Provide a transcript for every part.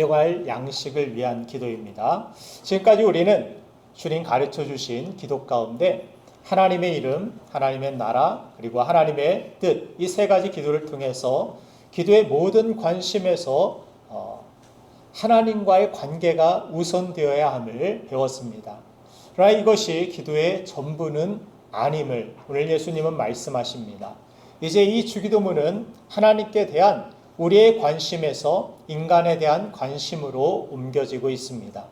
사용할 양식을 위한 기도입니다. 지금까지 우리는 주님 가르쳐 주신 기도 가운데 하나님의 이름, 하나님의 나라, 그리고 하나님의 뜻, 이 세 가지 기도를 통해서 기도의 모든 관심에서 하나님과의 관계가 우선되어야 함을 배웠습니다. 그러나 이것이 기도의 전부는 아님을 오늘 예수님은 말씀하십니다. 이제 이 주기도문은 하나님께 대한 우리의 관심에서 인간에 대한 관심으로 옮겨지고 있습니다.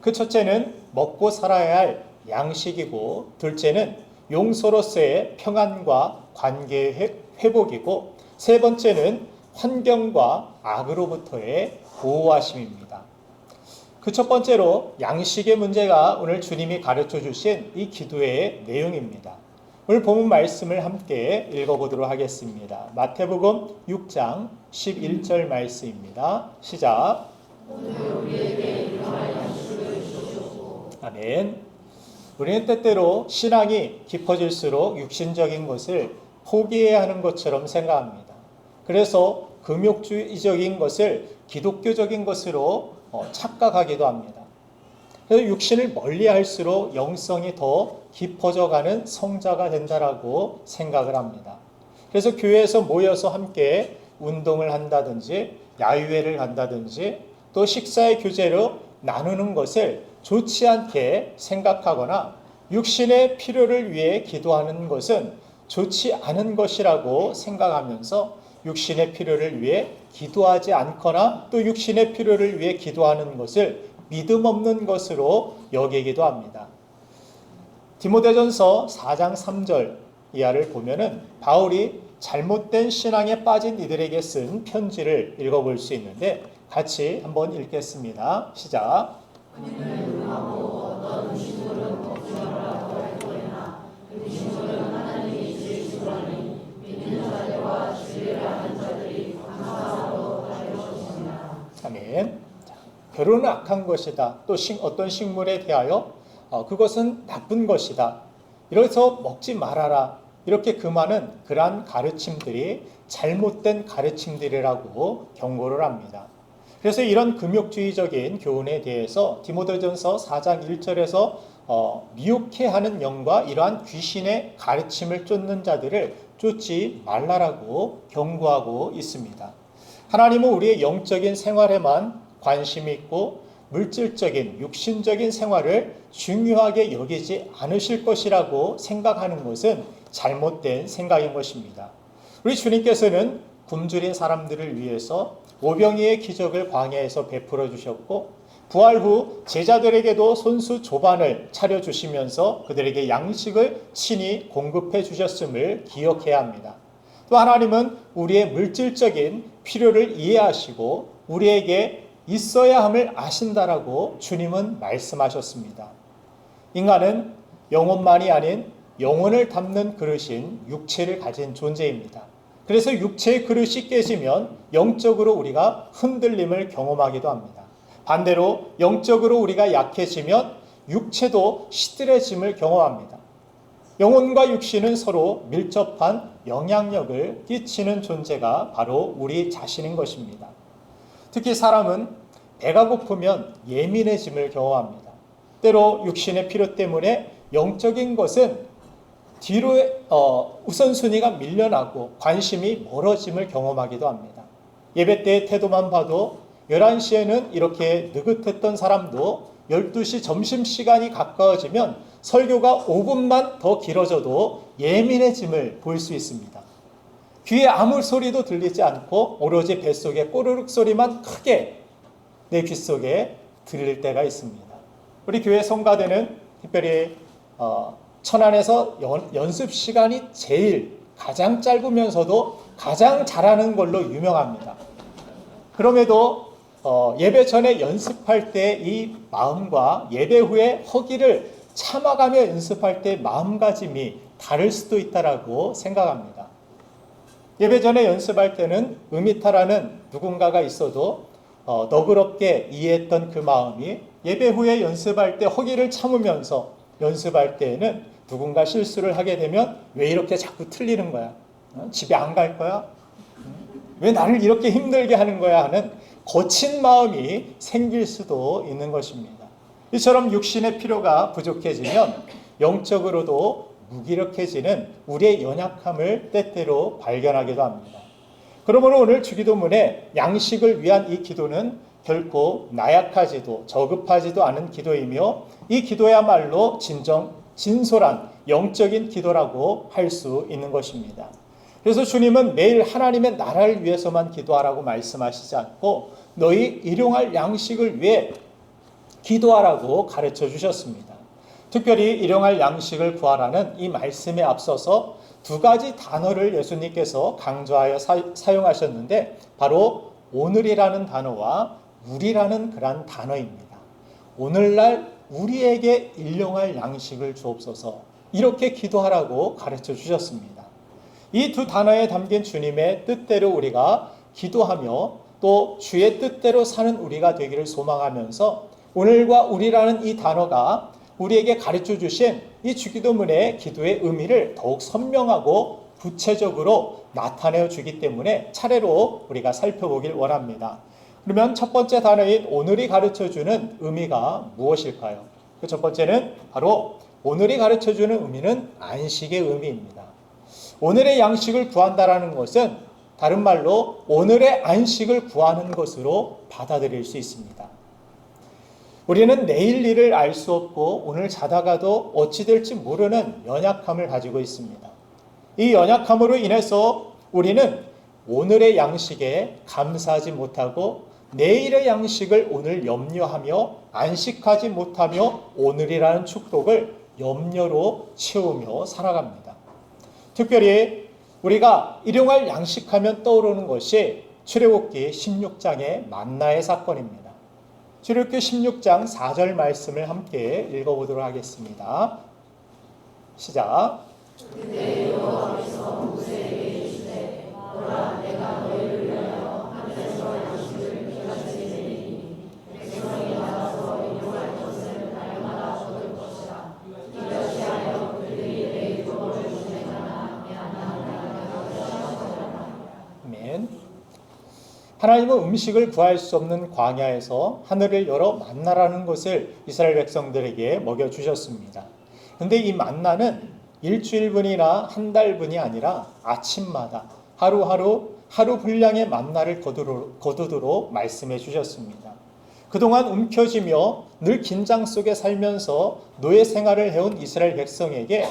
그 첫째는 먹고 살아야 할 양식이고, 둘째는 용서로서의 평안과 관계의 회복이고, 세 번째는 환경과 악으로부터의 보호하심입니다. 그 첫 번째로 양식의 문제가 오늘 주님이 가르쳐 주신 이 기도의 내용입니다. 오늘 본문 말씀을 함께 읽어보도록 하겠습니다. 마태복음 6장 11절 말씀입니다. 시작. 아멘. 우리는 때때로 신앙이 깊어질수록 육신적인 것을 포기해야 하는 것처럼 생각합니다. 그래서 금욕주의적인 것을 기독교적인 것으로 착각하기도 합니다. 그래서 육신을 멀리할수록 영성이 더 깊어져가는 성자가 된다라고 생각을 합니다. 그래서 교회에서 모여서 함께 운동을 한다든지 야유회를 간다든지 또 식사의 교제로 나누는 것을 좋지 않게 생각하거나 육신의 필요를 위해 기도하는 것은 좋지 않은 것이라고 생각하면서 육신의 필요를 위해 기도하지 않거나 또 육신의 필요를 위해 기도하는 것을 믿음 없는 것으로 여기기도 합니다. 디모데전서 4장 3절 이하를 보면은 바울이 잘못된 신앙에 빠진 이들에게 쓴 편지를 읽어볼 수 있는데 같이 한번 읽겠습니다. 시작. 아멘. 결혼은 악한 것이다. 또 어떤 식물에 대하여 그것은 나쁜 것이다. 이래서 먹지 말아라. 이렇게 금하는 그러한 가르침들이 잘못된 가르침들이라고 경고를 합니다. 그래서 이런 금욕주의적인 교훈에 대해서 디모데전서 4장 1절에서 미혹해 하는 영과 이러한 귀신의 가르침을 쫓는 자들을 쫓지 말라라고 경고하고 있습니다. 하나님은 우리의 영적인 생활에만 관심이 있고 물질적인 육신적인 생활을 중요하게 여기지 않으실 것이라고 생각하는 것은 잘못된 생각인 것입니다. 우리 주님께서는 굶주린 사람들을 위해서 오병이의 기적을 광야에서 베풀어 주셨고 부활 후 제자들에게도 손수 조반을 차려주시면서 그들에게 양식을 친히 공급해 주셨음을 기억해야 합니다. 또 하나님은 우리의 물질적인 필요를 이해하시고 우리에게 있어야 함을 아신다라고 주님은 말씀하셨습니다. 인간은 영혼만이 아닌 영혼을 담는 그릇인 육체를 가진 존재입니다. 그래서 육체의 그릇이 깨지면 영적으로 우리가 흔들림을 경험하기도 합니다. 반대로 영적으로 우리가 약해지면 육체도 시들해짐을 경험합니다. 영혼과 육신은 서로 밀접한 영향력을 끼치는 존재가 바로 우리 자신인 것입니다. 특히 사람은 배가 고프면 예민해짐을 경험합니다. 때로 육신의 필요 때문에 영적인 것은 뒤로 우선순위가 밀려나고 관심이 멀어짐을 경험하기도 합니다. 예배 때의 태도만 봐도 11시에는 이렇게 느긋했던 사람도 12시 점심시간이 가까워지면 설교가 5분만 더 길어져도 예민해짐을 볼 수 있습니다. 귀에 아무 소리도 들리지 않고 오로지 뱃속의 꼬르륵 소리만 크게 내 귀 속에 들릴 때가 있습니다. 우리 교회 성가대는 특별히 천안에서 연습 시간이 제일 가장 짧으면서도 가장 잘하는 걸로 유명합니다. 그럼에도 예배 전에 연습할 때 이 마음과 예배 후에 허기를 참아가며 연습할 때 마음가짐이 다를 수도 있다라고 생각합니다. 예배 전에 연습할 때는 음이타라는 누군가가 있어도 너그럽게 이해했던 그 마음이 예배 후에 연습할 때 허기를 참으면서 연습할 때에는 누군가 실수를 하게 되면 왜 이렇게 자꾸 틀리는 거야? 집에 안 갈 거야? 왜 나를 이렇게 힘들게 하는 거야? 하는 거친 마음이 생길 수도 있는 것입니다. 이처럼 육신의 필요가 부족해지면 영적으로도 무기력해지는 우리의 연약함을 때때로 발견하기도 합니다. 그러므로 오늘 주기도문에 양식을 위한 이 기도는 결코 나약하지도 저급하지도 않은 기도이며 이 기도야말로 진솔한 영적인 기도라고 할 수 있는 것입니다. 그래서 주님은 매일 하나님의 나라를 위해서만 기도하라고 말씀하시지 않고 너희 일용할 양식을 위해 기도하라고 가르쳐 주셨습니다. 특별히 일용할 양식을 구하라는 이 말씀에 앞서서 두 가지 단어를 예수님께서 강조하여 사용하셨는데 바로 오늘이라는 단어와 우리라는 그런 단어입니다. 오늘날 우리에게 일용할 양식을 주옵소서 이렇게 기도하라고 가르쳐 주셨습니다. 이 두 단어에 담긴 주님의 뜻대로 우리가 기도하며 또 주의 뜻대로 사는 우리가 되기를 소망하면서 오늘과 우리라는 이 단어가 우리에게 가르쳐 주신 이 주기도문의 기도의 의미를 더욱 선명하고 구체적으로 나타내어 주기 때문에 차례로 우리가 살펴보길 원합니다. 그러면 첫 번째 단어인 오늘이 가르쳐 주는 의미가 무엇일까요? 그 첫 번째는 바로 오늘이 가르쳐 주는 의미는 안식의 의미입니다. 오늘의 양식을 구한다라는 것은 다른 말로 오늘의 안식을 구하는 것으로 받아들일 수 있습니다. 우리는 내일 일을 알 수 없고 오늘 자다가도 어찌 될지 모르는 연약함을 가지고 있습니다. 이 연약함으로 인해서 우리는 오늘의 양식에 감사하지 못하고 내일의 양식을 오늘 염려하며 안식하지 못하며 오늘이라는 축복을 염려로 채우며 살아갑니다. 특별히 우리가 일용할 양식하면 떠오르는 것이 출애굽기 16장의 만나의 사건입니다. 출애굽기 16장 4절 말씀을 함께 읽어보도록 하겠습니다. 시작. 그때 여호와께서 모세에게 이르시되 보라 내가 너희를 위하여 하늘에서 양식을 비같이 내리니 백성이 나가서 일용할 것을 날마다 얻을 것이라. 이같이 하여 그들이 내 이름을 주내가나 아멘. 하나님은 음식을 구할 수 없는 광야에서 하늘을 열어 만나라는 것을 이스라엘 백성들에게 먹여주셨습니다. 그런데 이 만나는 일주일분이나 한 달분이 아니라 아침마다 하루 분량의 만나를 거두도록 말씀해 주셨습니다. 그동안 움켜쥐며 늘 긴장 속에 살면서 노예 생활을 해온 이스라엘 백성에게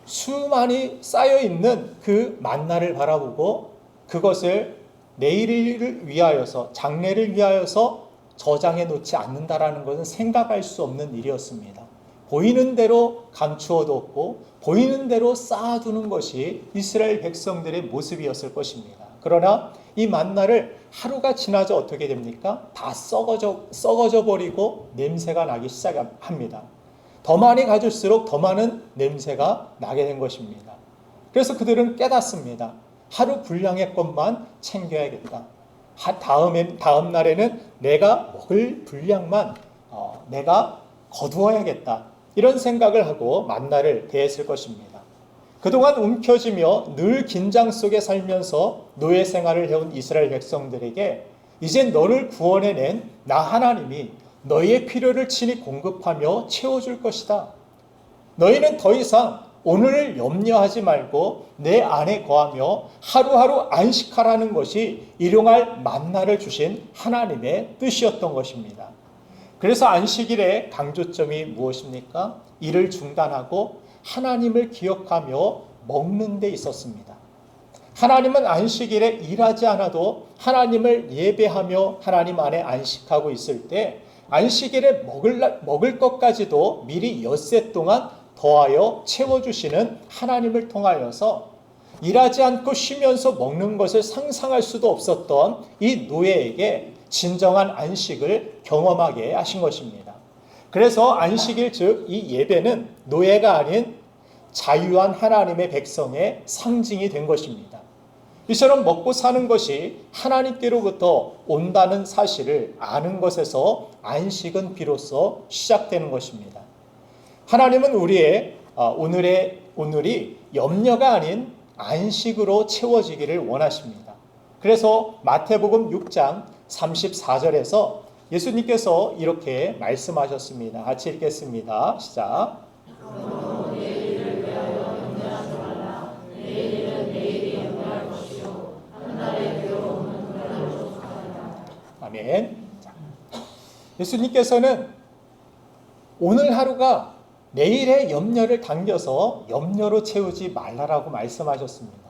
수많이 쌓여있는 그 만나를 바라보고 그것을 내일을 위하여서 장래를 위하여서 저장해 놓지 않는다라는 것은 생각할 수 없는 일이었습니다. 보이는 대로 감추어뒀고 보이는 대로 쌓아두는 것이 이스라엘 백성들의 모습이었을 것입니다. 그러나 이 만나를 하루가 지나자 어떻게 됩니까? 다 썩어져 버리고 냄새가 나기 시작합니다. 더 많이 가질수록 더 많은 냄새가 나게 된 것입니다. 그래서 그들은 깨닫습니다. 하루 분량의 것만 챙겨야겠다. 다음 날에는 내가 먹을 분량만 내가 거두어야겠다. 이런 생각을 하고 만나를 대했을 것입니다. 그동안 움켜쥐며 늘 긴장 속에 살면서 노예 생활을 해온 이스라엘 백성들에게 이제 너를 구원해낸 나 하나님이 너희의 필요를 친히 공급하며 채워줄 것이다. 너희는 더 이상 오늘을 염려하지 말고 내 안에 거하며 하루하루 안식하라는 것이 일용할 만나를 주신 하나님의 뜻이었던 것입니다. 그래서 안식일의 강조점이 무엇입니까? 일을 중단하고 하나님을 기억하며 먹는 데 있었습니다. 하나님은 안식일에 일하지 않아도 하나님을 예배하며 하나님 안에 안식하고 있을 때 안식일에 먹을 것까지도 미리 엿새 동안 더하여 채워주시는 하나님을 통하여서 일하지 않고 쉬면서 먹는 것을 상상할 수도 없었던 이 노예에게 진정한 안식을 경험하게 하신 것입니다. 그래서 안식일 즉 이 예배는 노예가 아닌 자유한 하나님의 백성의 상징이 된 것입니다. 이처럼 먹고 사는 것이 하나님께로부터 온다는 사실을 아는 것에서 안식은 비로소 시작되는 것입니다. 하나님은 우리의 오늘이 염려가 아닌 안식으로 채워지기를 원하십니다. 그래서 마태복음 6장 34절에서 예수님께서 이렇게 말씀하셨습니다. 같이 읽겠습니다. 시작. 아멘. 예수님께서는 오늘 하루가 내일의 염려를 당겨서 염려로 채우지 말라라고 말씀하셨습니다.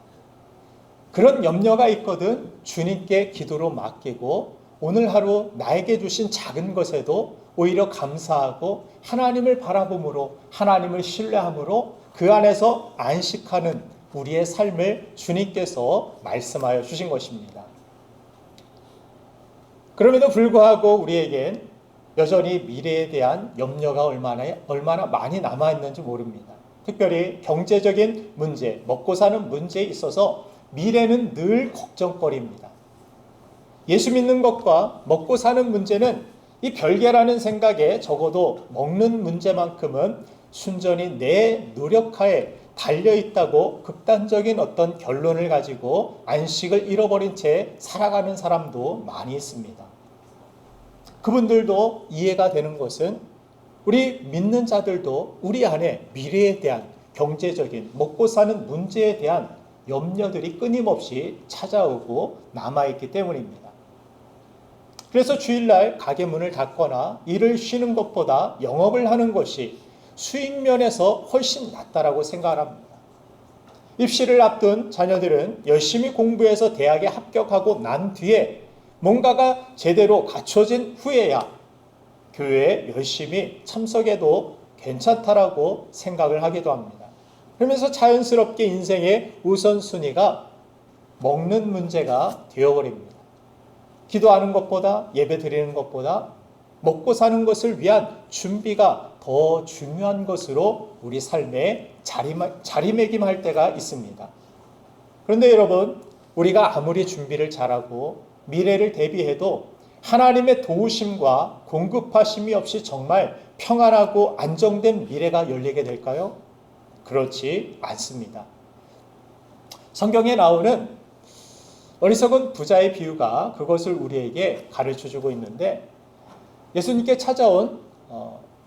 그런 염려가 있거든 주님께 기도로 맡기고 오늘 하루 나에게 주신 작은 것에도 오히려 감사하고 하나님을 바라봄으로 하나님을 신뢰함으로 그 안에서 안식하는 우리의 삶을 주님께서 말씀하여 주신 것입니다. 그럼에도 불구하고 우리에겐 여전히 미래에 대한 염려가 얼마나 많이 남아있는지 모릅니다. 특별히 경제적인 문제, 먹고 사는 문제에 있어서 미래는 늘 걱정거리입니다. 예수 믿는 것과 먹고 사는 문제는 이 별개라는 생각에 적어도 먹는 문제만큼은 순전히 내 노력하에 달려있다고 극단적인 어떤 결론을 가지고 안식을 잃어버린 채 살아가는 사람도 많이 있습니다. 그분들도 이해가 되는 것은 우리 믿는 자들도 우리 안에 미래에 대한 경제적인 먹고 사는 문제에 대한 염려들이 끊임없이 찾아오고 남아있기 때문입니다. 그래서 주일날 가게 문을 닫거나 일을 쉬는 것보다 영업을 하는 것이 수익 면에서 훨씬 낫다라고 생각을 합니다. 입시를 앞둔 자녀들은 열심히 공부해서 대학에 합격하고 난 뒤에 뭔가가 제대로 갖춰진 후에야 교회에 열심히 참석해도 괜찮다라고 생각을 하기도 합니다. 그러면서 자연스럽게 인생의 우선순위가 먹는 문제가 되어버립니다. 기도하는 것보다 예배 드리는 것보다 먹고 사는 것을 위한 준비가 더 중요한 것으로 우리 삶에 자리매김할 때가 있습니다. 그런데 여러분, 우리가 아무리 준비를 잘하고 미래를 대비해도 하나님의 도우심과 공급하심이 없이 정말 평안하고 안정된 미래가 열리게 될까요? 그렇지 않습니다. 성경에 나오는 어리석은 부자의 비유가 그것을 우리에게 가르쳐주고 있는데, 예수님께 찾아온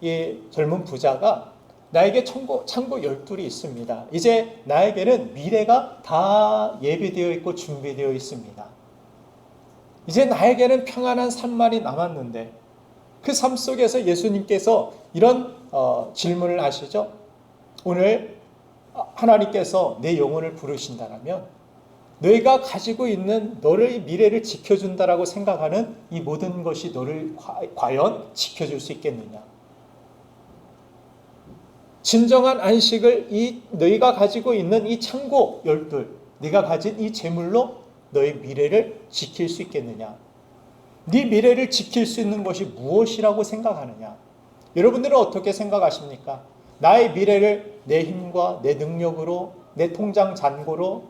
이 젊은 부자가 나에게 창고 12이 있습니다. 이제 나에게는 미래가 다 예비되어 있고 준비되어 있습니다. 이제 나에게는 평안한 삶만이 남았는데, 그 삶 속에서 예수님께서 이런 질문을 하시죠. 오늘 하나님께서 내 영혼을 부르신다라면 너희가 가지고 있는 너의 미래를 지켜준다라고 생각하는 이 모든 것이 너를 과연 지켜줄 수 있겠느냐? 진정한 안식을 너희가 가지고 있는 이 창고 12, 네가 가진 이 재물로 너의 미래를 지킬 수 있겠느냐? 네 미래를 지킬 수 있는 것이 무엇이라고 생각하느냐? 여러분들은 어떻게 생각하십니까? 나의 미래를 내 힘과 내 능력으로, 내 통장 잔고로,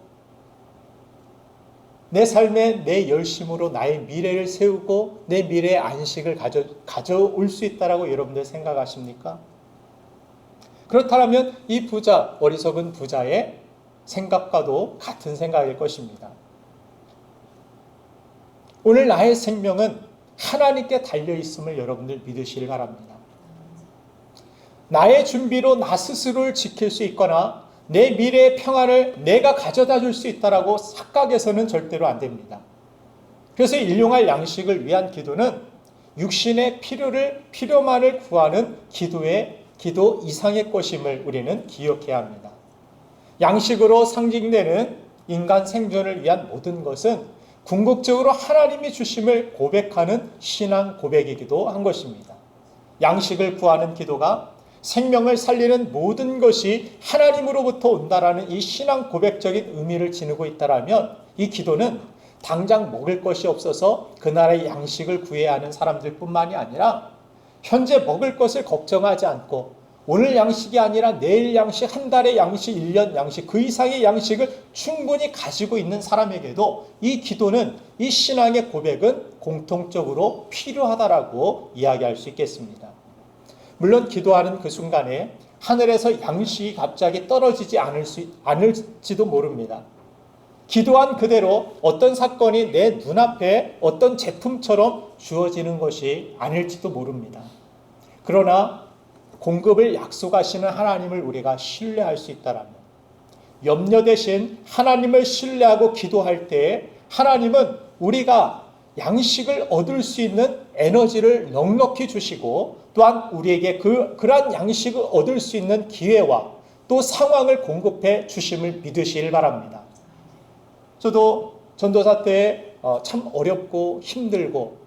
내 삶에 내 열심으로 나의 미래를 세우고 내 미래의 안식을 가져올 수 있다라고 여러분들 생각하십니까? 그렇다면 이 부자, 어리석은 부자의 생각과도 같은 생각일 것입니다. 오늘 나의 생명은 하나님께 달려있음을 여러분들 믿으시길 바랍니다. 나의 준비로 나 스스로를 지킬 수 있거나 내 미래의 평안을 내가 가져다 줄 수 있다라고 착각해서는 절대로 안 됩니다. 그래서 일용할 양식을 위한 기도는 육신의 필요만을 구하는 기도 이상의 것임을 우리는 기억해야 합니다. 양식으로 상징되는 인간 생존을 위한 모든 것은 궁극적으로 하나님이 주심을 고백하는 신앙 고백이기도 한 것입니다. 양식을 구하는 기도가 생명을 살리는 모든 것이 하나님으로부터 온다라는 이 신앙 고백적인 의미를 지니고 있다라면 이 기도는 당장 먹을 것이 없어서 그날의 양식을 구해야 하는 사람들 뿐만이 아니라 현재 먹을 것을 걱정하지 않고 오늘 양식이 아니라 내일 양식, 한 달의 양식, 1년 양식, 그 이상의 양식을 충분히 가지고 있는 사람에게도 이 기도는, 이 신앙의 고백은 공통적으로 필요하다라고 이야기할 수 있겠습니다. 물론 기도하는 그 순간에 하늘에서 양식이 갑자기 떨어지지 않을지도 모릅니다. 기도한 그대로 어떤 사건이 내 눈앞에 어떤 제품처럼 주어지는 것이 아닐지도 모릅니다. 그러나 공급을 약속하시는 하나님을 우리가 신뢰할 수 있다면, 염려 대신 하나님을 신뢰하고 기도할 때 하나님은 우리가 양식을 얻을 수 있는 에너지를 넉넉히 주시고, 또한 우리에게 그러한 양식을 얻을 수 있는 기회와 또 상황을 공급해 주심을 믿으시길 바랍니다. 저도 전도사 때 참 어렵고 힘들고,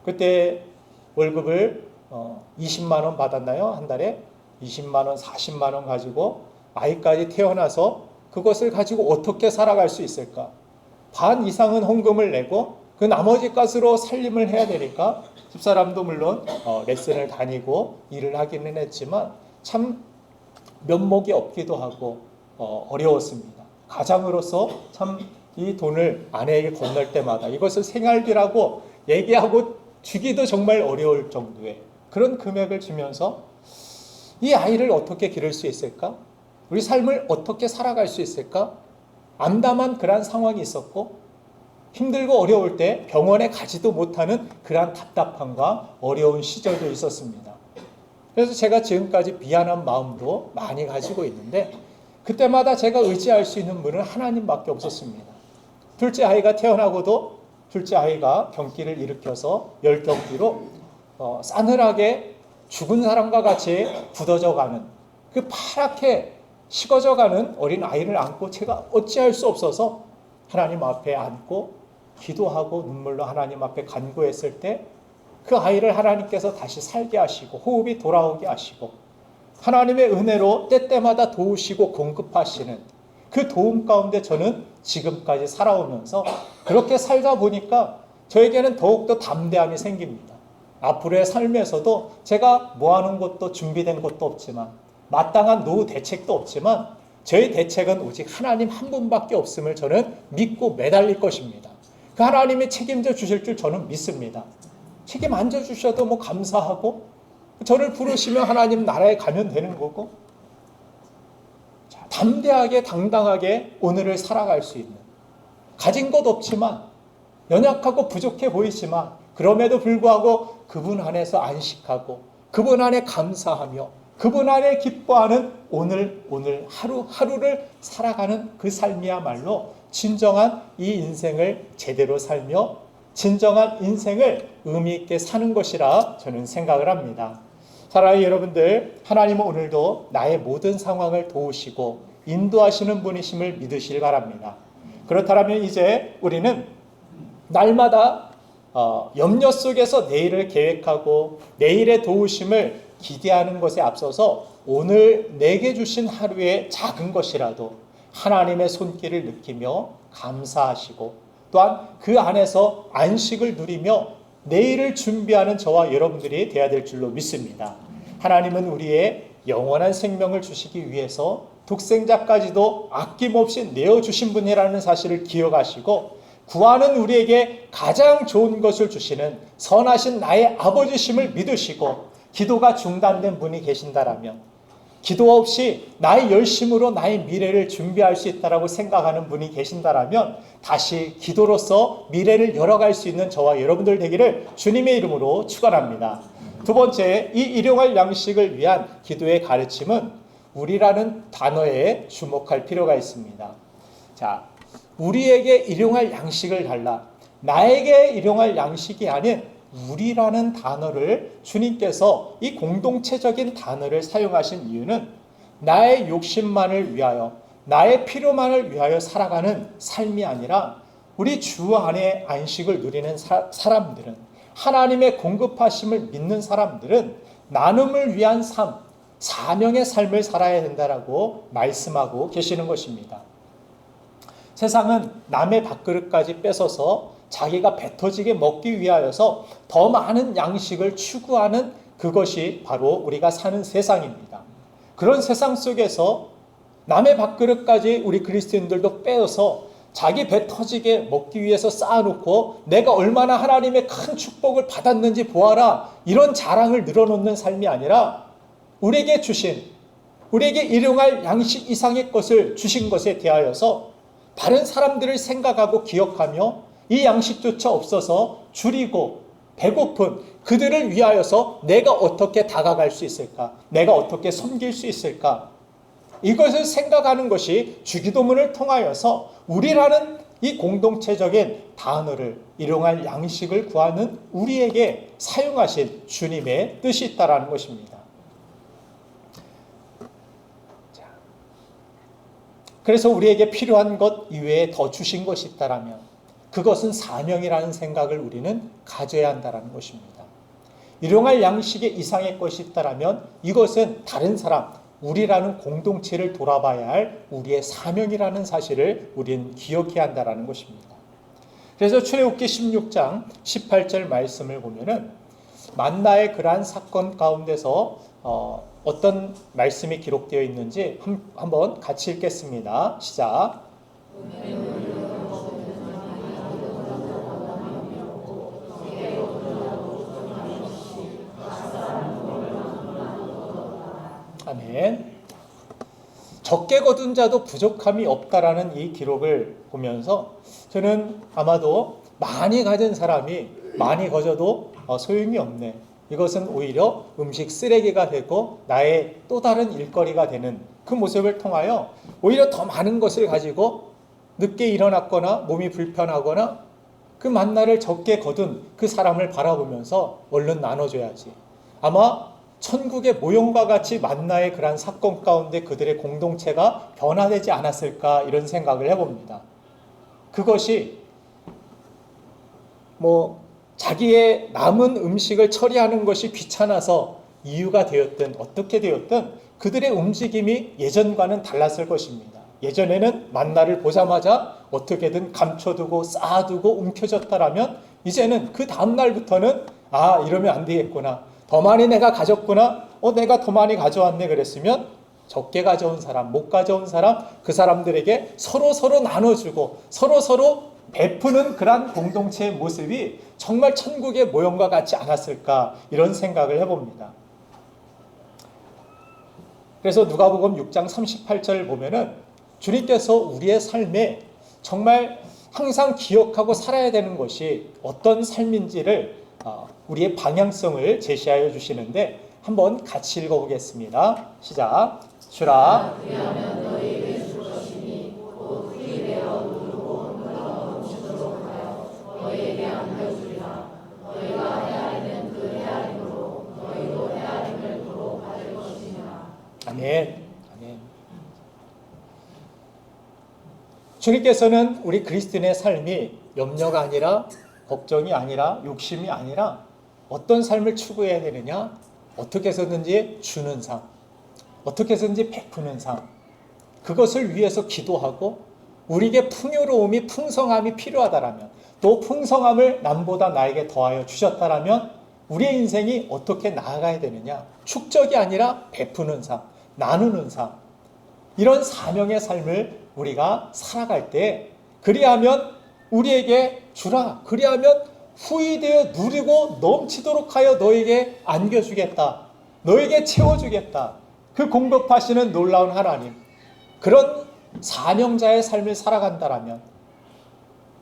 그때 월급을 20만 원 받았나요? 한 달에 20만 원, 40만 원 가지고 아이까지 태어나서 그것을 가지고 어떻게 살아갈 수 있을까? 반 이상은 헌금을 내고 그 나머지 값으로 살림을 해야 되니까, 집사람도 물론 레슨을 다니고 일을 하기는 했지만 참 면목이 없기도 하고 어려웠습니다. 가장으로서 참 이 돈을 아내에게 건널 때마다 이것을 생활비라고 얘기하고 주기도 정말 어려울 정도의 그런 금액을 주면서 이 아이를 어떻게 기를 수 있을까? 우리 삶을 어떻게 살아갈 수 있을까? 암담한 그러한 상황이 있었고, 힘들고 어려울 때 병원에 가지도 못하는 그러한 답답함과 어려운 시절도 있었습니다. 그래서 제가 지금까지 미안한 마음도 많이 가지고 있는데, 그때마다 제가 의지할 수 있는 분은 하나님밖에 없었습니다. 둘째 아이가 태어나고도 둘째 아이가 경기를 일으켜서 열경기로 싸늘하게 죽은 사람과 같이 굳어져가는, 그 파랗게 식어져가는 어린 아이를 안고 제가 어찌할 수 없어서 하나님 앞에 안고 기도하고 눈물로 하나님 앞에 간구했을 때, 그 아이를 하나님께서 다시 살게 하시고 호흡이 돌아오게 하시고 하나님의 은혜로 때때마다 도우시고 공급하시는 그 도움 가운데 저는 지금까지 살아오면서, 그렇게 살다 보니까 저에게는 더욱더 담대함이 생깁니다. 앞으로의 삶에서도 제가 모아놓은 것도 준비된 것도 없지만, 마땅한 노후 대책도 없지만, 저의 대책은 오직 하나님 한 분밖에 없음을 저는 믿고 매달릴 것입니다. 그 하나님이 책임져 주실 줄 저는 믿습니다. 책임 안 져주셔도 뭐 감사하고, 저를 부르시면 하나님 나라에 가면 되는 거고, 자, 담대하게 당당하게 오늘을 살아갈 수 있는, 가진 것 없지만, 연약하고 부족해 보이지만 그럼에도 불구하고 그분 안에서 안식하고 그분 안에 감사하며 그분 안에 기뻐하는 오늘 하루하루를 살아가는 그 삶이야말로 진정한 이 인생을 제대로 살며 진정한 인생을 의미 있게 사는 것이라 저는 생각을 합니다. 사랑하는 여러분들, 하나님은 오늘도 나의 모든 상황을 도우시고 인도하시는 분이심을 믿으시길 바랍니다. 그렇다면 이제 우리는 날마다 염려 속에서 내일을 계획하고 내일의 도우심을 기대하는 것에 앞서서 오늘 내게 주신 하루의 작은 것이라도 하나님의 손길을 느끼며 감사하시고, 또한 그 안에서 안식을 누리며 내일을 준비하는 저와 여러분들이 되어야 될 줄로 믿습니다. 하나님은 우리의 영원한 생명을 주시기 위해서 독생자까지도 아낌없이 내어주신 분이라는 사실을 기억하시고, 구하는 우리에게 가장 좋은 것을 주시는 선하신 나의 아버지심을 믿으시고, 기도가 중단된 분이 계신다라면, 기도 없이 나의 열심으로 나의 미래를 준비할 수 있다라고 생각하는 분이 계신다라면 다시 기도로서 미래를 열어갈 수 있는 저와 여러분들 되기를 주님의 이름으로 축원합니다. 두 번째, 이 일용할 양식을 위한 기도의 가르침은 우리라는 단어에 주목할 필요가 있습니다. 자, 우리에게 일용할 양식을 달라, 나에게 일용할 양식이 아닌 우리라는 단어를 주님께서 이 공동체적인 단어를 사용하신 이유는 나의 욕심만을 위하여, 나의 필요만을 위하여 살아가는 삶이 아니라 우리 주 안에 안식을 누리는 사람들은, 하나님의 공급하심을 믿는 사람들은 나눔을 위한 삶, 사명의 삶을 살아야 된다라고 말씀하고 계시는 것입니다. 세상은 남의 밥그릇까지 뺏어서 자기가 배 터지게 먹기 위하여서 더 많은 양식을 추구하는 그것이 바로 우리가 사는 세상입니다. 그런 세상 속에서 남의 밥그릇까지 우리 그리스도인들도 빼어서 자기 배 터지게 먹기 위해서 쌓아놓고 내가 얼마나 하나님의 큰 축복을 받았는지 보아라, 이런 자랑을 늘어놓는 삶이 아니라 우리에게 일용할 양식 이상의 것을 주신 것에 대하여서 다른 사람들을 생각하고 기억하며 이 양식조차 없어서 줄이고 배고픈 그들을 위하여서 내가 어떻게 다가갈 수 있을까? 내가 어떻게 섬길 수 있을까? 이것을 생각하는 것이 주기도문을 통하여서 우리라는 이 공동체적인 단어를 일용할 양식을 구하는 우리에게 사용하신 주님의 뜻이 있다는 것입니다. 그래서 우리에게 필요한 것 이외에 더 주신 것이 있다면 그것은 사명이라는 생각을 우리는 가져야 한다는 것입니다. 일용할 양식의 이상의 것이 있다면 이것은 다른 사람, 우리라는 공동체를 돌아봐야 할 우리의 사명이라는 사실을 우리는 기억해야 한다는 것입니다. 그래서 출애굽기 16장 18절 말씀을 보면은 만나의 그러한 사건 가운데서 어떤 말씀이 기록되어 있는지 한번 같이 읽겠습니다. 시작. 아멘. 적게 거둔 자도 부족함이 없다라는 이 기록을 보면서 저는 아마도 많이 가진 사람이 많이 거져도 소용이 없네. 이것은 오히려 음식 쓰레기가 되고 나의 또 다른 일거리가 되는 그 모습을 통하여 오히려 더 많은 것을 가지고 늦게 일어났거나 몸이 불편하거나 그 만나를 적게 거둔 그 사람을 바라보면서 얼른 나눠줘야지. 아마 천국의 모형과 같이 만나의 그러한 사건 가운데 그들의 공동체가 변화되지 않았을까 이런 생각을 해봅니다. 그것이 자기의 남은 음식을 처리하는 것이 귀찮아서 이유가 되었든 어떻게 되었든 그들의 움직임이 예전과는 달랐을 것입니다. 예전에는 만나를 보자마자 어떻게든 감춰두고 쌓아두고 움켜졌다라면 이제는 그 다음날부터는 이러면 안 되겠구나. 더 많이 내가 가졌구나. 내가 더 많이 가져왔네 그랬으면 적게 가져온 사람, 못 가져온 사람, 그 사람들에게 서로 나눠주고 서로 베푸는 그러한 공동체의 모습이 정말 천국의 모형과 같지 않았을까 이런 생각을 해봅니다. 그래서 누가복음 6장 38절 보면은 주님께서 우리의 삶에 정말 항상 기억하고 살아야 되는 것이 어떤 삶인지를 우리의 방향성을 제시하여 주시는데 한번 같이 읽어보겠습니다. 시작. 주라. 아멘. 아멘. 주님께서는 우리 그리스도인의 삶이 염려가 아니라 걱정이 아니라 욕심이 아니라 어떤 삶을 추구해야 되느냐? 어떻게 해서든지 주는 삶, 어떻게 해서든지 베푸는 삶, 그것을 위해서 기도하고 우리에게 풍요로움이 풍성함이 필요하다라면 또 풍성함을 남보다 나에게 더하여 주셨다라면 우리의 인생이 어떻게 나아가야 되느냐? 축적이 아니라 베푸는 삶, 나누는 삶, 이런 사명의 삶을 우리가 살아갈 때 그리하면 우리에게 주라. 그리하면 후히되어 누리고 넘치도록 하여 너에게 안겨주겠다. 너에게 채워주겠다. 그 공급하시는 놀라운 하나님. 그런 사명자의 삶을 살아간다라면,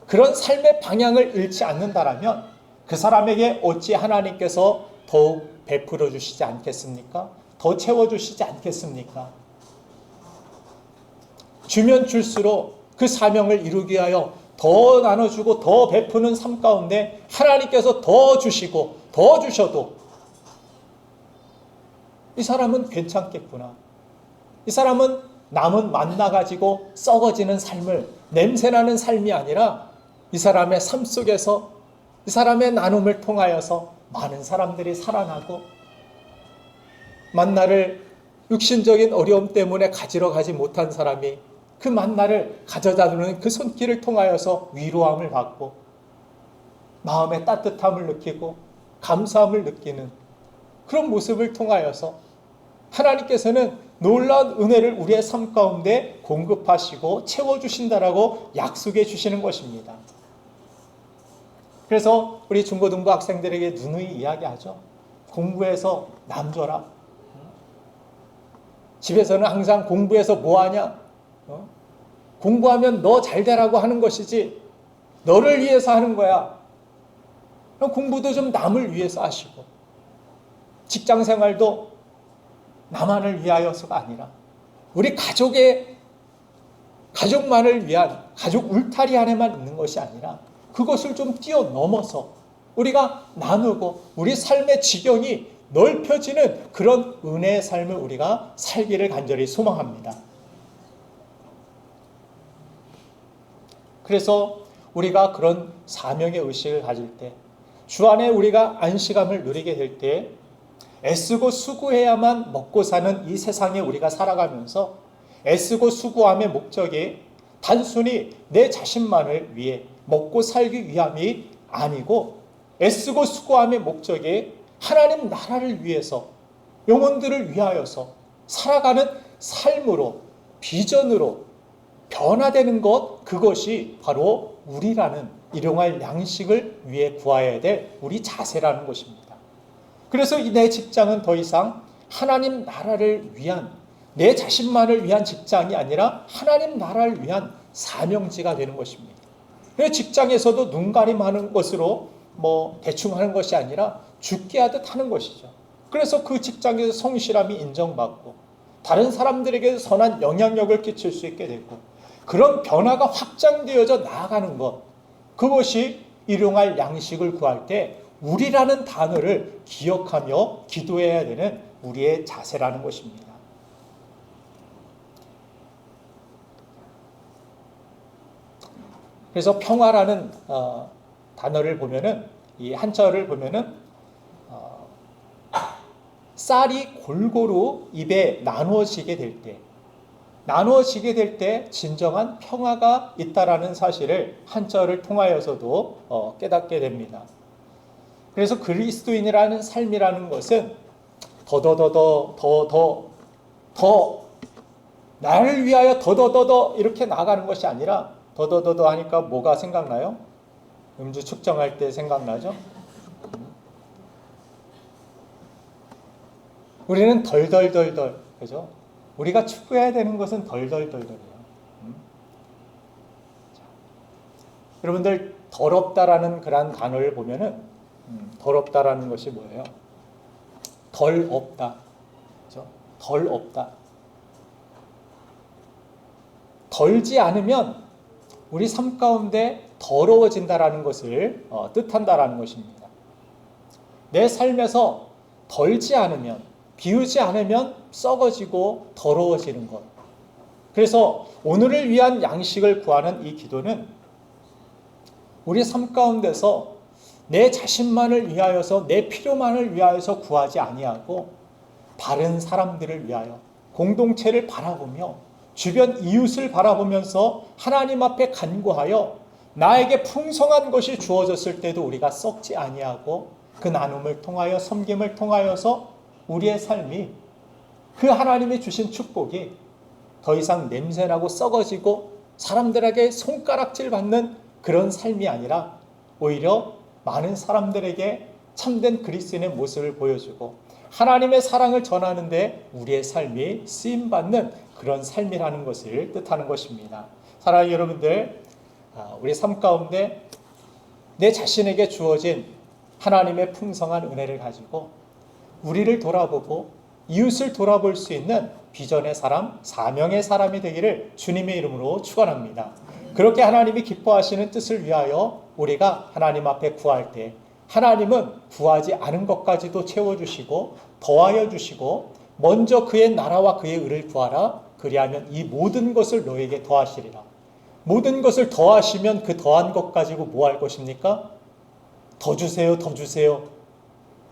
그런 삶의 방향을 잃지 않는다라면 그 사람에게 어찌 하나님께서 더욱 베풀어 주시지 않겠습니까? 더 채워주시지 않겠습니까? 주면 줄수록 그 사명을 이루기 위하여 더 나눠주고 더 베푸는 삶 가운데 하나님께서 더 주시고 더 주셔도 이 사람은 괜찮겠구나. 이 사람은 남은 만나 가지고 썩어지는 삶을, 냄새나는 삶이 아니라 이 사람의 삶 속에서 이 사람의 나눔을 통하여서 많은 사람들이 살아나고 만나를 육신적인 어려움 때문에 가지러 가지 못한 사람이 그 만나를 가져다 주는 그 손길을 통하여서 위로함을 받고 마음의 따뜻함을 느끼고 감사함을 느끼는 그런 모습을 통하여서 하나님께서는 놀라운 은혜를 우리의 삶 가운데 공급하시고 채워주신다라고 약속해 주시는 것입니다. 그래서 우리 중고등부 학생들에게 누누이 이야기하죠. 공부해서 남 줘라. 집에서는 항상 공부해서 뭐하냐? 공부하면 너 잘 되라고 하는 것이지 너를 위해서 하는 거야. 공부도 좀 남을 위해서 하시고 직장 생활도 나만을 위하여서가 아니라 우리 가족만을 위한 가족 울타리 안에만 있는 것이 아니라 그것을 좀 뛰어넘어서 우리가 나누고 우리 삶의 지경이 넓혀지는 그런 은혜의 삶을 우리가 살기를 간절히 소망합니다. 그래서 우리가 그런 사명의 의식을 가질 때, 주 안에 우리가 안식감을 누리게 될 때 애쓰고 수고해야만 먹고 사는 이 세상에 우리가 살아가면서 애쓰고 수고함의 목적이 단순히 내 자신만을 위해 먹고 살기 위함이 아니고 애쓰고 수고함의 목적이 하나님 나라를 위해서 영혼들을 위하여서 살아가는 삶으로 비전으로 변화되는 것, 그것이 바로 우리라는 일용할 양식을 위해 구하여야 될 우리 자세라는 것입니다. 그래서 내 직장은 더 이상 하나님 나라를 위한 내 자신만을 위한 직장이 아니라 하나님 나라를 위한 사명지가 되는 것입니다. 직장에서도 눈가림하는 것으로 대충 하는 것이 아니라 죽게 하듯 하는 것이죠. 그래서 그 직장에서 성실함이 인정받고 다른 사람들에게 선한 영향력을 끼칠 수 있게 되고 그런 변화가 확장되어져 나아가는 것, 그것이 일용할 양식을 구할 때 우리라는 단어를 기억하며 기도해야 되는 우리의 자세라는 것입니다. 그래서 평화라는 단어를 보면은, 이 한자어를 보면은 쌀이 골고루 입에 나누어지게 될 때 진정한 평화가 있다라는 사실을 한자어를 통하여서도 깨닫게 됩니다. 그래서 그리스도인이라는 삶이라는 것은 더 나를 위하여 더더더더 이렇게 나아가는 것이 아니라, 더더더더 하니까 뭐가 생각나요? 음주 측정할 때 생각나죠? 우리는 덜덜덜덜, 그죠? 우리가 추구해야 되는 것은 덜덜덜덜이에요. 여러분들, 더럽다라는 그런 단어를 보면은 더럽다라는 것이 뭐예요? 덜 없다, 그죠? 덜 없다. 덜지 않으면 우리 삶 가운데 더러워진다라는 것을 뜻한다라는 것입니다. 내 삶에서 덜지 않으면, 비우지 않으면 썩어지고 더러워지는 것. 그래서 오늘을 위한 양식을 구하는 이 기도는 우리 삶 가운데서 내 자신만을 위하여서, 내 필요만을 위하여서 구하지 아니하고 다른 사람들을 위하여, 공동체를 바라보며 주변 이웃을 바라보면서 하나님 앞에 간구하여 나에게 풍성한 것이 주어졌을 때도 우리가 썩지 아니하고 그 나눔을 통하여, 섬김을 통하여서 우리의 삶이, 그 하나님이 주신 축복이 더 이상 냄새나고 썩어지고 사람들에게 손가락질 받는 그런 삶이 아니라 오히려 많은 사람들에게 참된 그리스도인의 모습을 보여주고 하나님의 사랑을 전하는데 우리의 삶이 쓰임받는 그런 삶이라는 것을 뜻하는 것입니다. 사랑하는 여러분들, 우리 삶 가운데 내 자신에게 주어진 하나님의 풍성한 은혜를 가지고 우리를 돌아보고 이웃을 돌아볼 수 있는 비전의 사람, 사명의 사람이 되기를 주님의 이름으로 축원합니다. 그렇게 하나님이 기뻐하시는 뜻을 위하여 우리가 하나님 앞에 구할 때 하나님은 구하지 않은 것까지도 채워주시고 더하여 주시고, 먼저 그의 나라와 그의 의를 구하라, 그리하면 이 모든 것을 너에게 더하시리라. 모든 것을 더하시면 그 더한 것 가지고 뭐 할 것입니까? 더 주세요, 더 주세요.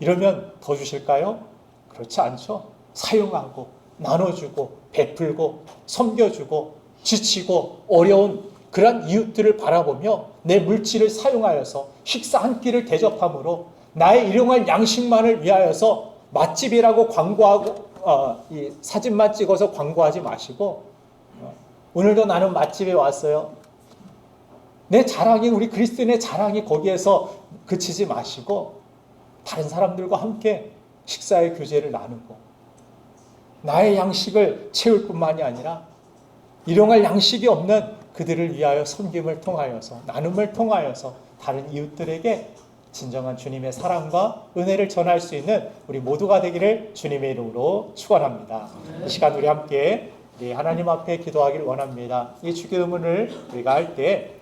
이러면 더 주실까요? 그렇지 않죠. 사용하고 나눠주고 베풀고 섬겨주고 지치고 어려운 그런 이웃들을 바라보며 내 물질을 사용하여서 식사 한 끼를 대접함으로 나의 일용할 양식만을 위하여서 맛집이라고 광고하고 이 사진만 찍어서 광고하지 마시고, 오늘도 나는 맛집에 왔어요. 내 자랑이, 우리 그리스도인의 자랑이 거기에서 그치지 마시고 다른 사람들과 함께 식사의 교제를 나누고 나의 양식을 채울 뿐만이 아니라 일용할 양식이 없는 그들을 위하여 섬김을 통하여서 나눔을 통하여서 다른 이웃들에게 진정한 주님의 사랑과 은혜를 전할 수 있는 우리 모두가 되기를 주님의 이름으로 축원합니다. 이 시간 우리 함께 우리 하나님 앞에 기도하기를 원합니다. 이 주기도문을 우리가 할 때